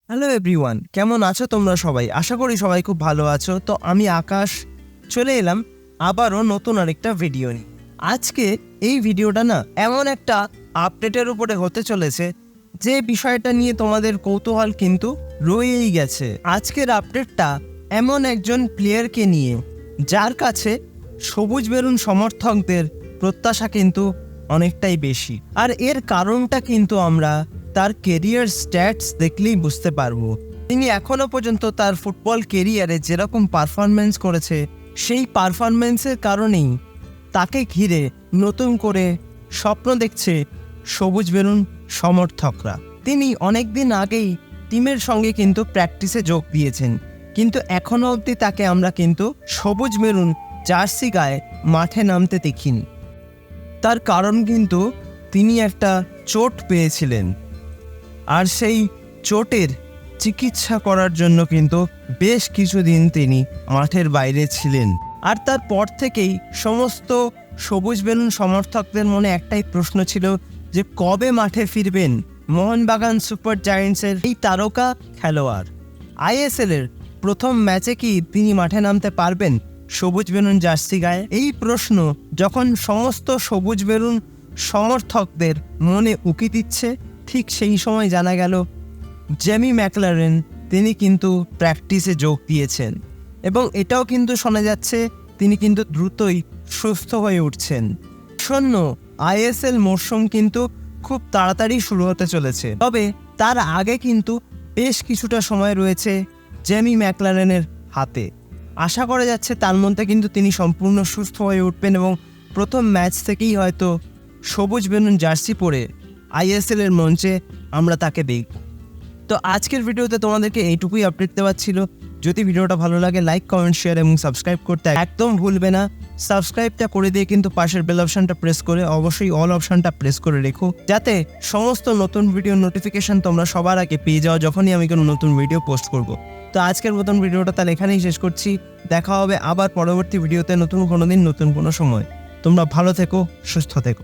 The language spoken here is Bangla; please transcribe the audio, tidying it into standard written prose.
হ্যালো এভরিওয়ান, কেমন আছো তোমরা সবাই? আশা করি সবাই খুব ভালো আছো। তো আমি আকাশ চলে এলাম আবারও নতুন আরেকটা ভিডিও নিয়ে। আজকে এই ভিডিওটা না এমন একটা আপডেটের উপরে হতে চলেছে যে বিষয়টা নিয়ে তোমাদের কৌতূহল কিন্তু রয়েই গেছে। আজকের আপডেটটা এমন একজন প্লেয়ারকে নিয়ে যার কাছে সবুজ বেরুন সমর্থকদের প্রত্যাশা কিন্তু অনেকটাই বেশি, আর এর কারণটা কিন্তু আমরা তার কেরিয়ার স্ট্যাটস দেখলেই বুঝতে পারবো। তিনি এখনো পর্যন্ত তার ফুটবল কেরিয়ারে যেরকম পারফরমেন্স করেছে সেই পারফরমেন্সের কারণেই তাকে ঘিরে নতুন করে স্বপ্ন দেখছে সবুজ বেরুন সমর্থকরা। তিনি অনেক দিন আগেই টিমের সঙ্গে কিন্তু প্র্যাকটিসে যোগ দিয়েছেন, কিন্তু এখনো অবধি তাকে আমরা কিন্তু সবুজ মেরুন জার্সি গায়ে মাঠে নামতে দেখিনি। তার কারণ কিন্তু তিনি একটা চোট পেয়েছিলেন, আর সেই চোটের চিকিৎসা করার জন্য কিন্তু বেশ কিছুদিন তিনি মাঠের বাইরে ছিলেন। আর তারপর থেকেই সমস্ত সবুজ বেলুন সমর্থকদের মনে একটাই প্রশ্ন ছিল যে কবে মাঠে ফিরবেন মোহনবাগান সুপার জায়ান্টসের এই তারকা খেলোয়াড়। আইএসএলের প্রথম ম্যাচে কি তিনি মাঠে নামতে পারবেন সবুজ বেলুন জার্সি গায়ে? এই প্রশ্ন যখন সমস্ত সবুজ বেলুন সমর্থকদের মনে উকি দিচ্ছে, ঠিক সেই সময় জানা গেল জেমি ম্যাকলারেন তিনি কিন্তু প্র্যাকটিসে যোগ দিয়েছেন, এবং এটাও কিন্তু শোনা যাচ্ছে তিনি কিন্তু দ্রুতই সুস্থ হয়ে উঠছেন। শূন্য আইএসএল মরশুম কিন্তু খুব তাড়াতাড়ি শুরু হতে চলেছে, তবে তার আগে কিন্তু বেশ কিছুটা সময় রয়েছে জেমি ম্যাকলারেনের হাতে। আশা করা যাচ্ছে তার মধ্যে কিন্তু তিনি সম্পূর্ণ সুস্থ হয়ে উঠবেন এবং প্রথম ম্যাচ থেকেই হয়তো সবুজ বেলুন জার্সি পরে আইএসএল এর মঞ্চে আমরা তাকে দেখব। তো আজকের ভিডিওতে তোমাদেরকে এইটুকুই আপডেট দেওয়ার ছিল। যদি ভিডিওটা ভালো লাগে লাইক, কমেন্ট, শেয়ার এবং সাবস্ক্রাইব করতে একদম ভুলবে না। সাবস্ক্রাইবটা করে দিয়ে কিন্তু পাশের বেল অপশনটা প্রেস করে অবশ্যই অল অপশনটা প্রেস করে রেখো, যাতে সমস্ত নতুন ভিডিও নোটিফিকেশন তোমরা সবার আগে পেয়ে যাও যখনই আমি কোনো নতুন ভিডিও পোস্ট করব। তো আজকের মতন ভিডিওটা তাহলে এখানেই শেষ করছি। দেখা হবে আবার পরবর্তী ভিডিওতে নতুন কোনো দিন নতুন কোনো সময়। তোমরা ভালো থেকো, সুস্থ থেকো।